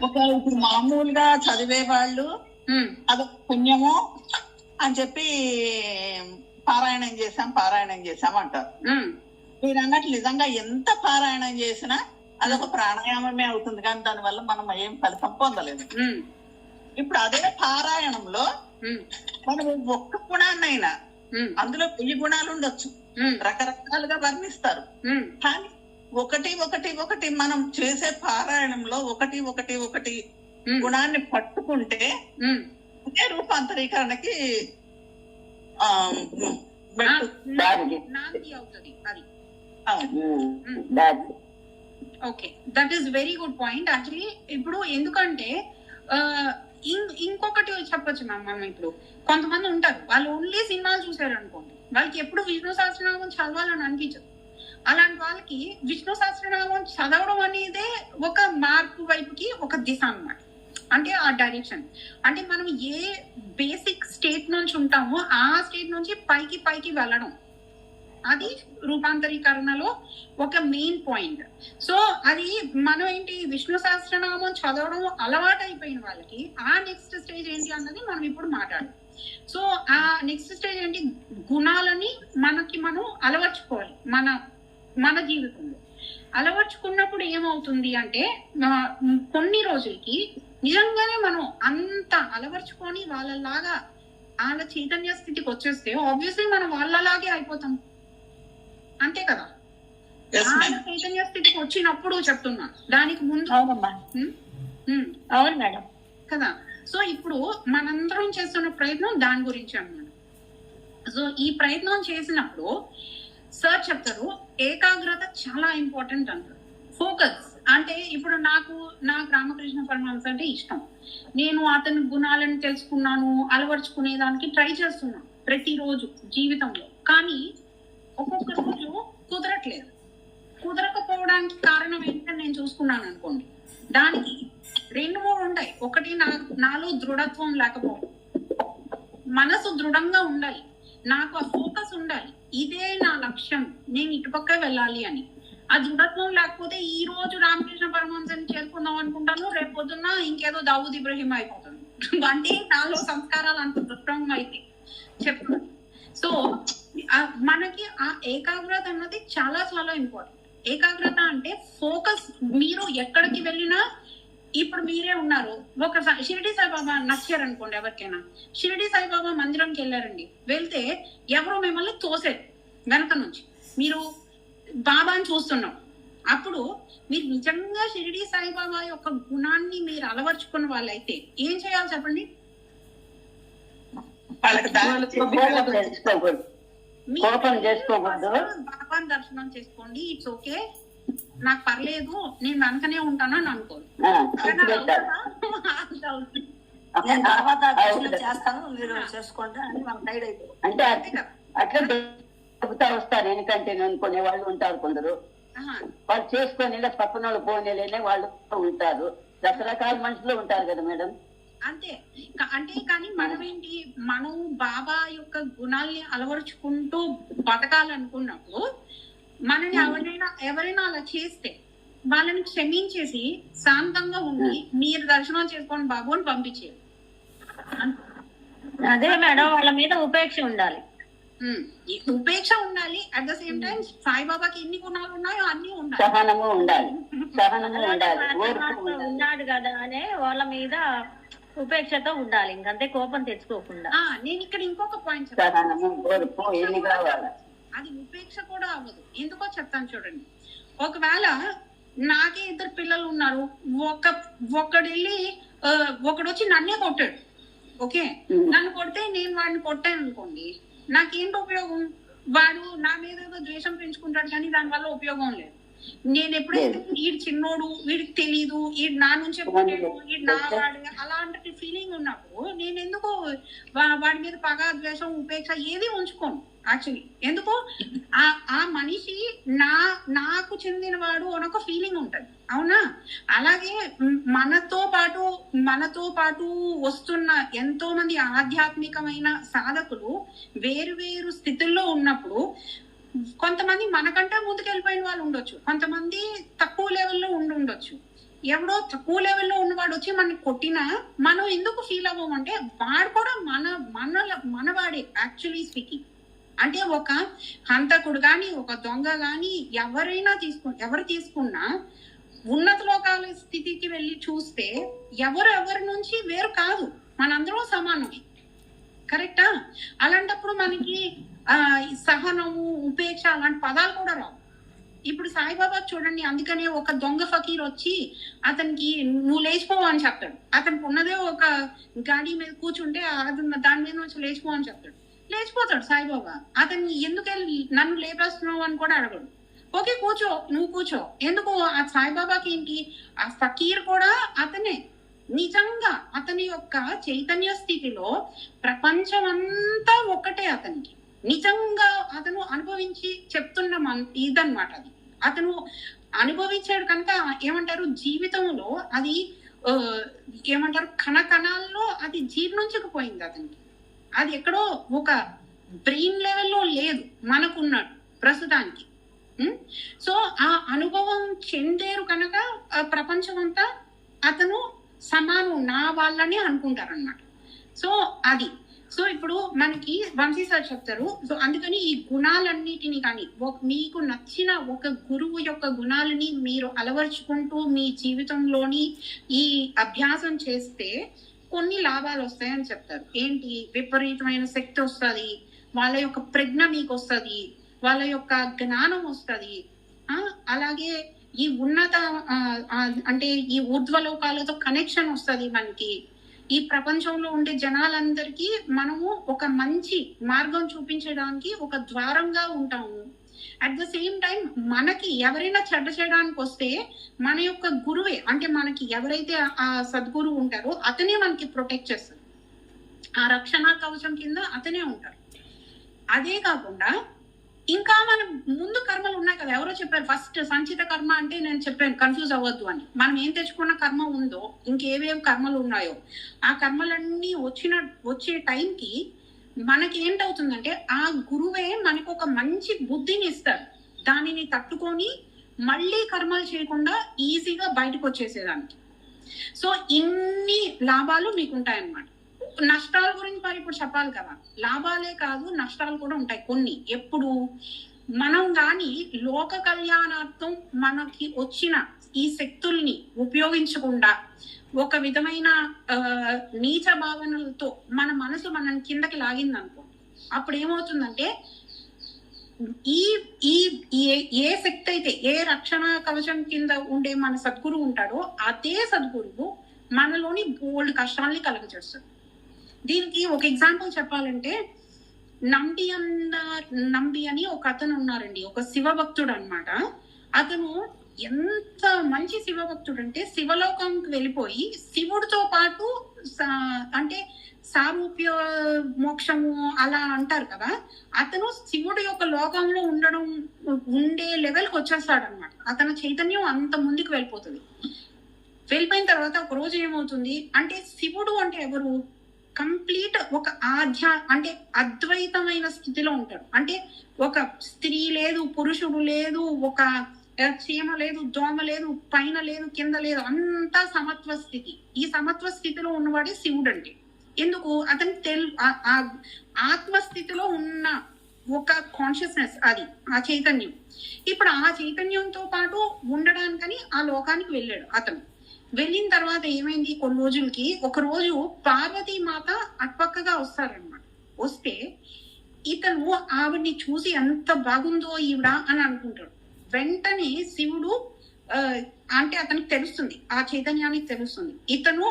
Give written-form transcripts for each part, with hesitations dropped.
ఇప్పుడు ఇప్పుడు మామూలుగా చదివే వాళ్ళు అదొక పుణ్యము అని చెప్పి పారాయణం చేశాం అంటారు. మీరు అన్నట్లు నిజంగా ఎంత పారాయణం చేసినా అదొక ప్రాణాయామమే అవుతుంది, కానీ దానివల్ల మనం ఏం ఫలితం పొందలేదు. ఇప్పుడు అదే పారాయణంలో మనం ఒక్క గుణాన్నైనా, అందులో 1000 గుణాలు ఉండొచ్చు, రకరకాలుగా వర్ణిస్తారు, కానీ ఒకటి మనం చేసే పారాయణంలో ఒకటి గుణాన్ని పట్టుకుంటే అదే రూపాంతరీకరణకి okay, that is very good point actually. ఇప్పుడు ఎందుకంటే ఇంకొకటి చెప్పొచ్చు మ్యామ్, మనం ఇప్పుడు కొంతమంది ఉంటారు, వాళ్ళు ఓన్లీ సినిమాలు చూసారు అనుకోండి, వాళ్ళకి ఎప్పుడు విష్ణు సహస్రనామం చదవాలని అనిపించదు. అలాంటి వాళ్ళకి విష్ణు సహస్రనామం చదవడం అనేదే ఒక మార్పు వైపుకి ఒక దిశ అన్నమాట. అంటే ఆ డైరెక్షన్, అంటే మనం ఏ బేసిక్ స్టేట్ నుంచి ఉంటామో ఆ స్టేట్ నుంచి పైకి వెళ్ళడం, అది రూపాంతరీకరణలో ఒక మెయిన్ పాయింట్. సో అది మనం ఏంటి, విష్ణు సహస్రనామం చదవడం అలవాటు అయిపోయిన వాళ్ళకి ఆ నెక్స్ట్ స్టేజ్ ఏంటి అన్నది మనం ఇప్పుడు మాట్లాడాలి. సో ఆ నెక్స్ట్ స్టేజ్ ఏంటి, గుణాలని మనం అలవర్చుకోవాలి మన జీవితంలో. అలవర్చుకున్నప్పుడు ఏమవుతుంది అంటే కొన్ని రోజులకి నిజంగానే మనం అంత అలవర్చుకొని వాళ్ళలాగా వాళ్ళ చైతన్య స్థితికి వచ్చేస్తే ఆబ్వియస్లీ మనం వాళ్ళలాగే అయిపోతాం, అంతే కదా. వాళ్ళ చైతన్య స్థితికి వచ్చినప్పుడు చెప్తున్నా, దానికి ముందు అవును మేడం కదా. సో ఇప్పుడు మనందరం చేస్తున్న ప్రయత్నం దాని గురించి అన్నమాట. సో ఈ ప్రయత్నం చేసినప్పుడు సార్ చెప్తారు ఏకాగ్రత చాలా ఇంపార్టెంట్ అంటారు. ఫోకస్ అంటే ఇప్పుడు నాకు రామకృష్ణ పరమహంస అంటే ఇష్టం, నేను అతని గుణాలను తెలుసుకున్నాను, అలవర్చుకునే దానికి ట్రై చేస్తున్నాను ప్రతిరోజు జీవితంలో. కానీ ఒక్కొక్క రోజు కుదరట్లేదు. కుదరకపోవడానికి కారణం ఏంటని నేను చూసుకున్నాను అనుకోండి, దానికి 2-3 ఉంటాయి. ఒకటి నాలో దృఢత్వం లేకపోవడం, మనసు దృఢంగా ఉండాలి, నాకు ఆ ఫోకస్ ఉండాలి, ఇదే నా లక్ష్యం, నేను ఇటుపక్క వెళ్ళాలి అని. ఆ దృఢత్వం లేకపోతే ఈ రోజు రామకృష్ణ పరమహంసని చేరుకుందాం అనుకుంటాను, రేపు పొద్దున్న ఇంకేదో దావూద్ ఇబ్రహీం అయిపోతాను. అంటే నాలో సంస్కారాలు అంత దృఢంగా అయితే చెప్తున్నాను. సో మనకి ఆ ఏకాగ్రత అన్నది చాలా చాలా ఇంపార్టెంట్. ఏకాగ్రత అంటే ఫోకస్. మీరు ఎక్కడికి వెళ్ళినా, ఇప్పుడు మీరే ఉన్నారు, ఒకసారి షిరిడి సాయిబాబా నచ్చారనుకోండి, ఎవరికైనా షిరిడి సాయిబాబా మందిరంకి వెళ్ళారండి, వెళ్తే ఎవరో మిమ్మల్ని తోసారు వెనక నుంచి, మీరు బాబాని చూస్తున్నాం, అప్పుడు మీరు నిజంగా షిరిడి సాయిబాబా యొక్క గుణాన్ని మీరు అలవర్చుకున్న వాళ్ళైతే ఏం చేయాలి చెప్పండి? బాబాని దర్శనం చేసుకోండి, ఇట్స్ ఓకే, నాకు పర్లేదు, నేను వెనకనే ఉంటాను అని అనుకోను. అంటే అట్లా చెబుతా వస్తారు, ఎందుకంటే అనుకునే వాళ్ళు ఉంటారు కొందరు, వాళ్ళు చేసుకొని పక్కన వాళ్ళు పోనేలేనే వాళ్ళు ఉంటారు, రకరకాల మనుషులు ఉంటారు కదా మేడం. అంతే. అంటే కానీ మనం బాబా యొక్క గుణాల్ని అలవరుచుకుంటూ బతకాలనుకున్నప్పుడు మనని ఎవరైనా అలా చేస్తే వాళ్ళని క్షమించేసి శాంతంగా ఉండి మీరు దర్శనం చేసుకోండి బాబు అని పంపించేది. అదే మేడం, వాళ్ళ మీద ఉపేక్ష ఉండాలి. ఉపేక్ష ఉండాలి. అట్ ద సేమ్ టైం సాయిబాబాకి ఎన్ని గుణాలు ఉన్నాయో అన్ని ఉండాలి. సహనము ఉండాలి, ఉన్నాడు కదా అనే వాళ్ళ మీద ఉపేక్షతో ఉండాలి, ఇంకంతే కోపం తెచ్చుకోకుండా. నేను ఇక్కడ ఇంకొక పాయింట్ అది ఉపేక్ష కూడా అవ్వదు. ఎందుకో చెప్తాను చూడండి. ఒకవేళ నాకే 2 పిల్లలు ఉన్నారు, ఒకడు వచ్చి నన్నే కొట్టాడు, ఓకే, నన్ను కొడితే నేను వాడిని కొట్టాను అనుకోండి, నాకేంటి ఉపయోగం? వాడు నా మీద ఏదో ద్వేషం పెంచుకుంటాడు, కానీ దానివల్ల ఉపయోగం లేదు. నేను ఎప్పుడైతే వీడు చిన్నోడు, వీడికి తెలీదు, వీడు నా నుంచే పుట్టాడు, వీడు నా వాడు, అలాంటి ఫీలింగ్ ఉన్నప్పుడు నేను ఎందుకు వాడి మీద పగ, ద్వేషం, ఉపేక్ష ఏది ఉంచుకోను యాక్చువల్లీ. ఎందుకు ఆ మనిషి నాకు చెందినవాడు అని ఒక ఫీలింగ్ ఉంటది, అవునా? అలాగే మనతో పాటు వస్తున్న ఎంతో మంది ఆధ్యాత్మికమైన సాధకులు వేరు వేరు స్థితుల్లో ఉన్నప్పుడు కొంతమంది మనకంటే ముందుకెళ్ళిపోయిన వాళ్ళు ఉండొచ్చు, కొంతమంది తక్కువ లెవెల్లో ఉండొచ్చు. ఎవడో తక్కువ లెవెల్లో ఉన్నవాడు వచ్చి మనకి కొట్టినా మనం ఎందుకు ఫీల్ అవ్వమంటే వాడు కూడా మనవాడే యాక్చువల్లీ స్పీకింగ్. అంటే ఒక హంతకుడు కానీ ఒక దొంగ కానీ ఎవరు తీసుకున్నా ఉన్నత లోకాల స్థితికి వెళ్ళి చూస్తే ఎవరి నుంచి వేరు కాదు, మనందరం సమానమే. కరెక్టా? అలాంటప్పుడు మనకి సహనము, ఉపేక్ష అలాంటి పదాలు కూడా రావు. ఇప్పుడు సాయిబాబా చూడండి, అందుకనే ఒక దొంగ ఫకీర్ వచ్చి అతనికి నువ్వు లేచిపోవు అని చెప్తాడు. అతనికి ఉన్నదే ఒక గాడి మీద కూర్చుంటే దాని మీద నుంచి లేచిపో అని చెప్తాడు, లేచిపోతాడు సాయిబాబా. అతన్ని ఎందుకు నన్ను లేపేస్తున్నావు అని కూడా అడగడు. ఓకే కూర్చో, నువ్వు కూర్చో. ఎందుకు? ఆ సాయిబాబాకి ఏంటి, ఆ ఫకీర్ కూడా అతనే. నిజంగా అతని యొక్క చైతన్య స్థితిలో ప్రపంచం అంతా ఒక్కటే అతనికి. నిజంగా అతను అనుభవించి చెప్తున్న ఇదన్నమాట. అది అతను అనుభవించాడు కనుక ఏమంటారు, జీవితంలో అది ఏమంటారు కణకణాల్లో అది జీర్ణించకపోయింది అతనికి. అది ఎక్కడో ఒక బ్రెయిన్ లెవెల్లో లేదు మనకున్నాడు ప్రస్తుతానికి. సో ఆ అనుభవం చెందేరు కనుక ప్రపంచం అంతా అతను సమానం, నా వాళ్ళని అనుకుంటారు అన్నమాట. సో అది సో ఇప్పుడు మనకి వంశీ సార్ చెప్తారు. సో అందుకని ఈ గుణాలన్నిటిని కానీ మీకు నచ్చిన ఒక గురువు యొక్క గుణాలని మీరు అలవర్చుకుంటూ మీ జీవితంలోని ఈ అభ్యాసం చేస్తే కొన్ని లాభాలు వస్తాయని చెప్తారు. ఏంటి? విపరీతమైన శక్తి వస్తుంది, వాళ్ళ యొక్క ప్రజ్ఞ మీకు వస్తుంది, వాళ్ళ యొక్క జ్ఞానం వస్తుంది. అలాగే ఈ ఉన్నత అంటే ఈ ఊర్ధ్వలోకాలతో కనెక్షన్ వస్తుంది మనకి. ఈ ప్రపంచంలో ఉండే జనాలందరికీ మనము ఒక మంచి మార్గం చూపించడానికి ఒక ద్వారంగా ఉంటాము. అట్ ద సేమ్ టైం మనకి ఎవరైనా చెడ్డ చేయడానికి వస్తే మన యొక్క గురువే, అంటే మనకి ఎవరైతే ఆ సద్గురువు ఉంటారో అతనే మనకి ప్రొటెక్ట్ చేస్తారు. ఆ రక్షణ కవచం కింద అతనే ఉంటారు. అదే కాకుండా ఇంకా మన ముందు కర్మలు ఉన్నాయి కదా. ఎవరో చెప్పారు ఫస్ట్ సంచిత కర్మ అంటే, నేను చెప్పాను కన్ఫ్యూజ్ అవ్వద్దు అని. మనం ఏం తెచ్చుకున్న కర్మ ఉందో, ఇంకేవేవి కర్మలు ఉన్నాయో ఆ కర్మలన్నీ వచ్చే టైంకి మనకి ఏంటవుతుందంటే ఆ గురువే మనకు ఒక మంచి బుద్ధిని ఇస్తారు. దానిని తట్టుకొని మళ్ళీ కర్మలు చేయకుండా ఈజీగా బయటకు వచ్చేసేదానికి. సో ఇన్ని లాభాలు మీకు ఉంటాయన్నమాట. నష్టాల గురించి మరి ఇప్పుడు చెప్పాలి కదా. లాభాలే కాదు నష్టాలు కూడా ఉంటాయి కొన్ని. ఎప్పుడు మనం గాని లోక కళ్యాణార్థం మనకి వచ్చిన ఈ శక్తుల్ని ఉపయోగించకుండా ఒక విధమైన నీచ భావనలతో మన మనసు మనని కిందకి లాగింది అనుకో, అప్పుడు ఏమవుతుందంటే ఏ శక్తి అయితే ఏ రక్షణ కవచం కింద ఉండే మన సద్గురువు ఉంటాడో అదే సద్గురువు మనలోని బోల్డ్ కష్టాలని కలుగజేస్తాడు. దీనికి ఒక ఎగ్జాంపుల్ చెప్పాలంటే నంబి అని ఒక అతను ఉన్నారండి, ఒక శివభక్తుడు అన్నమాట. అతను ఎంత మంచి శివభక్తుడు అంటే శివలోకంకి వెళ్ళిపోయి శివుడితో పాటు అంటే సారూప్య మోక్షము అలా అంటారు కదా, అతను శివుడి యొక్క లోకంలో ఉండే లెవెల్కి వచ్చేస్తాడు అనమాట. అతని చైతన్యం అంత ముందుకు వెళ్ళిపోతుంది. వెళ్ళిపోయిన తర్వాత ఒక రోజు ఏమవుతుంది అంటే, శివుడు అంటే ఎవరు? కంప్లీట్ ఒక అంటే అద్వైతమైన స్థితిలో ఉంటాడు. అంటే ఒక స్త్రీ లేదు, పురుషుడు లేదు, ఒక చీమ లేదు, దోమ లేదు, పైన లేదు, కింద లేదు, అంతా సమత్వ స్థితి. ఈ సమత్వ స్థితిలో ఉన్నవాడే శివుడు. అంటే ఎందుకు? అతని ఆత్మస్థితిలో ఉన్న ఒక కాన్షియస్నెస్, అది ఆ చైతన్యం. ఇప్పుడు ఆ చైతన్యంతో పాటు ఉండడానికని ఆ లోకానికి వెళ్ళాడు అతను. వెళ్ళిన తర్వాత ఏమైంది, కొన్ని రోజులకి ఒక రోజు పార్వతీ మాత అటుపక్కగా వస్తారనమాట. వస్తే ఇతను ఆవిడ్ని చూసి ఎంత బాగుందో ఈవిడ అని అనుకుంటాడు. వెంటనే శివుడు అంటే అతనికి తెలుస్తుంది, ఆ చైతన్యానికి తెలుస్తుంది, ఇతను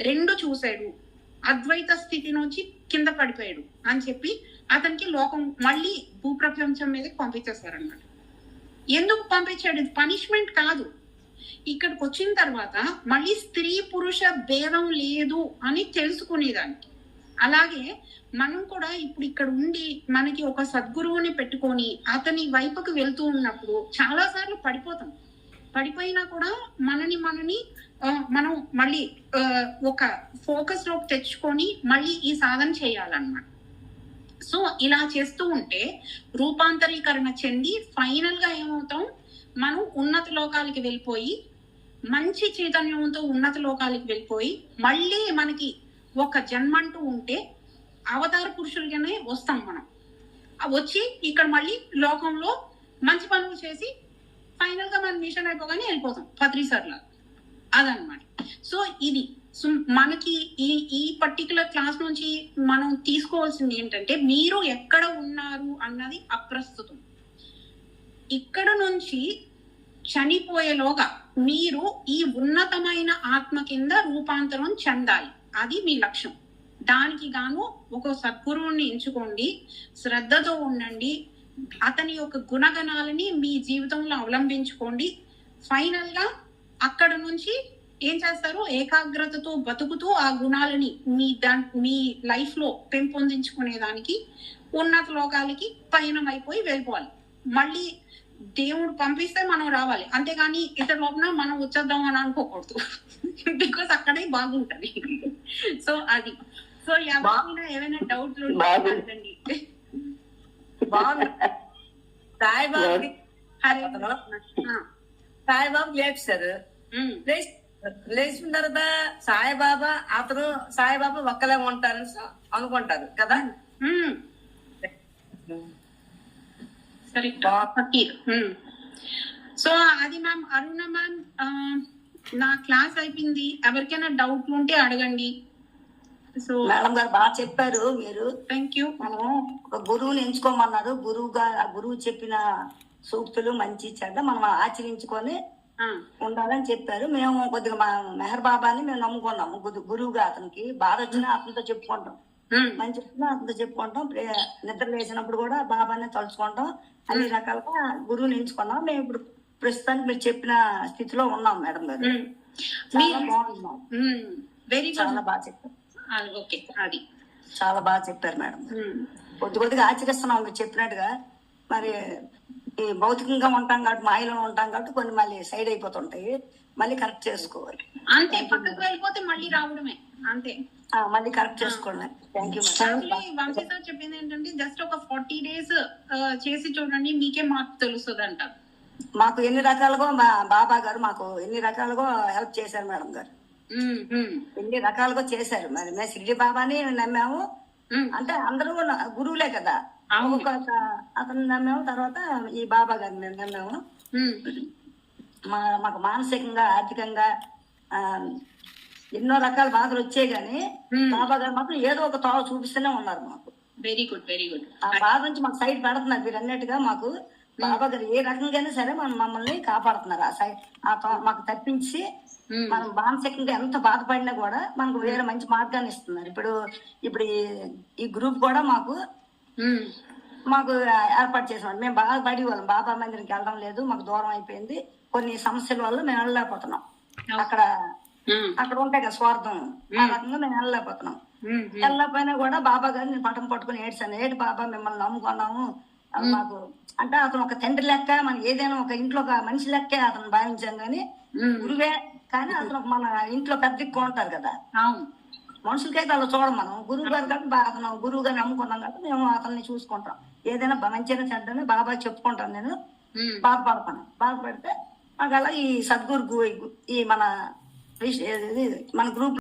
రెండు చూశాడు, అద్వైత స్థితి నుంచి కింద పడిపోయాడు అని చెప్పి అతనికి లోకం మళ్ళీ భూప్రపంచం మీదకి పంపించేస్తారనమాట. ఎందుకు పంపించాడు? ఇది పనిష్మెంట్ కాదు. ఇక్కడికి వచ్చిన తర్వాత మళ్ళీ స్త్రీ పురుష భేదం లేదు అని తెలుసుకునేదానికి. అలాగే మనం కూడా ఇప్పుడు ఇక్కడ ఉండి మనకి ఒక సద్గురువుని పెట్టుకొని అతని వైపుకు వెళ్తూ ఉన్నప్పుడు చాలా సార్లు పడిపోతాం. పడిపోయినా కూడా మనని మనం మళ్ళీ ఒక ఫోకస్ లోకి తెచ్చుకొని మళ్ళీ ఈ సాధన చేయాలన్నమాట. సో ఇలా చేస్తూ ఉంటే రూపాంతరీకరణ చెంది ఫైనల్ గా ఏమవుతాం, మనం ఉన్నత లోకాలకి వెళ్ళిపోయి మంచి చైతన్యంతో ఉన్నత లోకాలకి వెళ్ళిపోయి మళ్ళీ మనకి ఒక జన్మంటూ ఉంటే అవతార పురుషులుగానే వస్తాం మనం. వచ్చి ఇక్కడ మళ్ళీ లోకంలో మంచి పనులు చేసి ఫైనల్ గా మనం మిషన్ అయిపోగానే వెళ్ళిపోతాం పత్రిసర్లా. అదనమాట. సో ఇది మనకి ఈ పర్టికులర్ క్లాస్ నుంచి మనం తీసుకోవాల్సింది ఏంటంటే, మీరు ఎక్కడ ఉన్నారు అన్నది అప్రస్తుతం. ఇక్కడ నుంచి చనిపోయేలోగా మీరు ఈ ఉన్నతమైన ఆత్మ కింద రూపాంతరం చెందాలి. అది మీ లక్ష్యం. దానికి గాను ఒక సద్గురువుని ఎంచుకోండి, శ్రద్ధతో ఉండండి, అతని యొక్క గుణగణాలని మీ జీవితంలో అవలంబించుకోండి. ఫైనల్ గా అక్కడ నుంచి ఏం చేస్తారు, ఏకాగ్రతతో బతుకుతూ ఆ గుణాలని మీ లైఫ్ లో పెంపొందించుకునేదానికి ఉన్నత లోకాలకి పయనం అయిపోయి వెళ్ళిపోవాలి. మళ్ళీ దేవుడు పంపిస్తే మనం రావాలి, అంతేగాని ఇతర లోపల మనం వచ్చేద్దాం అని అనుకోకూడదు. బికాస్ అక్కడే బాగుంటది. సో అది. సో ఎవరైనా ఏమైనా డౌట్లు ఉంటే సాయిబాబు లేచారు. లేచిన తర్వాత సాయిబాబా ఒక్కలే ఉంటారని అనుకుంటారు కదా. సో అది మ్యామ్. అరుణ మ్యామ్, నా క్లాస్ అయిపోయింది, ఎవరికైనా డౌట్లు ఉంటే అడగండి. సో మేడం గారు బాగా చెప్పారు మీరు. Thank you. మనం ఒక గురువుని ఎంచుకోమన్నారు. గురువు చెప్పిన సూక్తులు మంచి చెడ్డ మనం ఆచరించుకొని ఉండాలని చెప్పారు. మేము కొద్దిగా మా మెహర్ బాబాని మేము నమ్ముకున్నాము. గురువుగా అతనికి బాధ వచ్చినా అతనితో చెప్పుకుంటాం, మంచి వచ్చినా అతనితో చెప్పుకుంటాం. నిద్ర లేచినప్పుడు కూడా బాబానే తలుచుకుంటాం. అన్ని రకాలుగా గురువుని ఎంచుకున్నాం. మేము ఇప్పుడు ప్రస్తుతానికి మీరు చెప్పిన స్థితిలో ఉన్నాం మేడం గారు. చాలా బాగున్నాం. చాలా బాగా చెప్పారు. అది చాలా బాగా చెప్పారు మేడం. కొద్దిగా ఆచరిస్తున్నాం మీరు చెప్పినట్టుగా. మరి ఈ భౌతికంగా ఉంటాం కాబట్టి, మాయలో ఉంటాం కాబట్టి కొన్ని మళ్ళీ సైడ్ అయిపోతుంటాయి. మళ్ళీ కరెక్ట్ చేసుకోవాలి. అంతే, పక్కకు వెళ్ళిపోతే మళ్ళీ రావడమే అంతే. మళ్ళీ కరెక్ట్ చేసుకోండి. Thank you madam. Vamsi sir చెప్పింది ఏంటంటే, జస్ట్ ఒక 40 days చేసి చూడండి, మీకే మార్పు తెలుస్తుంది అంట. మాకు ఎన్ని రకాలుగా మా బాబా గారు మాకు ఎన్ని రకాలుగా హెల్ప్ చేశారు మేడం గారు. ఎన్ని రకాలుగా చేశారు. మరి మేము షిరిడి బాబాని నమ్మాము. అంటే అందరూ గురువులే కదా. అతను నమ్మాము, తర్వాత ఈ బాబా గారిని మేము నమ్మాము. మాకు మానసికంగా, ఆర్థికంగా ఎన్నో రకాల బాధలు వచ్చాయి, కానీ బాబా గారు మాత్రం ఏదో ఒక తోవ చూపిస్తూనే ఉన్నారు మాకు. Very good, very good. ఆ బాధ నుంచి మాకు సైడ్ పెడుతున్నారు మీరు అన్నట్టుగా. మాకు బాబా గారు ఏ రకంగానే సరే మమ్మల్ని కాపాడుతున్నారు. మాకు తప్పించి మనం మానసికంగా ఎంత బాధపడినా కూడా మనకు వేరే మంచి మార్గాన్ని ఇస్తున్నారు. ఇప్పుడు ఈ గ్రూప్ కూడా మాకు ఏర్పాటు చేసాం. మేము బాధపడి వాళ్ళం, బాబా మందిరికి వెళ్ళడం లేదు, మాకు దూరం అయిపోయింది. కొన్ని సమస్యల వల్ల మేము వెళ్ళలేకపోతున్నాం. అక్కడ ఉంటాయి కదా స్వార్థం, ఆ రకంగా మేము వెళ్ళలేకపోతున్నాం. వెళ్ళకపోయినా కూడా బాబా గారు నేను పటం పట్టుకుని ఏడ్చాను. ఏడు బాబా మిమ్మల్ని నమ్ముకున్నాము మాకు అంటే. అతను ఒక తండ్రి లెక్క, మనం ఏదైనా ఒక ఇంట్లో ఒక మనిషి లెక్కే అతను భావించాం. కానీ గురువే, కానీ అతను మన ఇంట్లో పెద్ద దిక్కు ఉంటారు కదా. మనుషులకైతే అలా చూడం మనం. గురువు గారు కాబట్టి అతను గురువు గారిని నమ్ముకున్నాం కాబట్టి మేము అతన్ని చూసుకుంటాం. ఏదైనా మంచిగా చెడ్డని బాబా చెప్పుకుంటాను. నేను బాధపడితే మాకు అలా ఈ సద్గురు ఈ మన గ్రూప్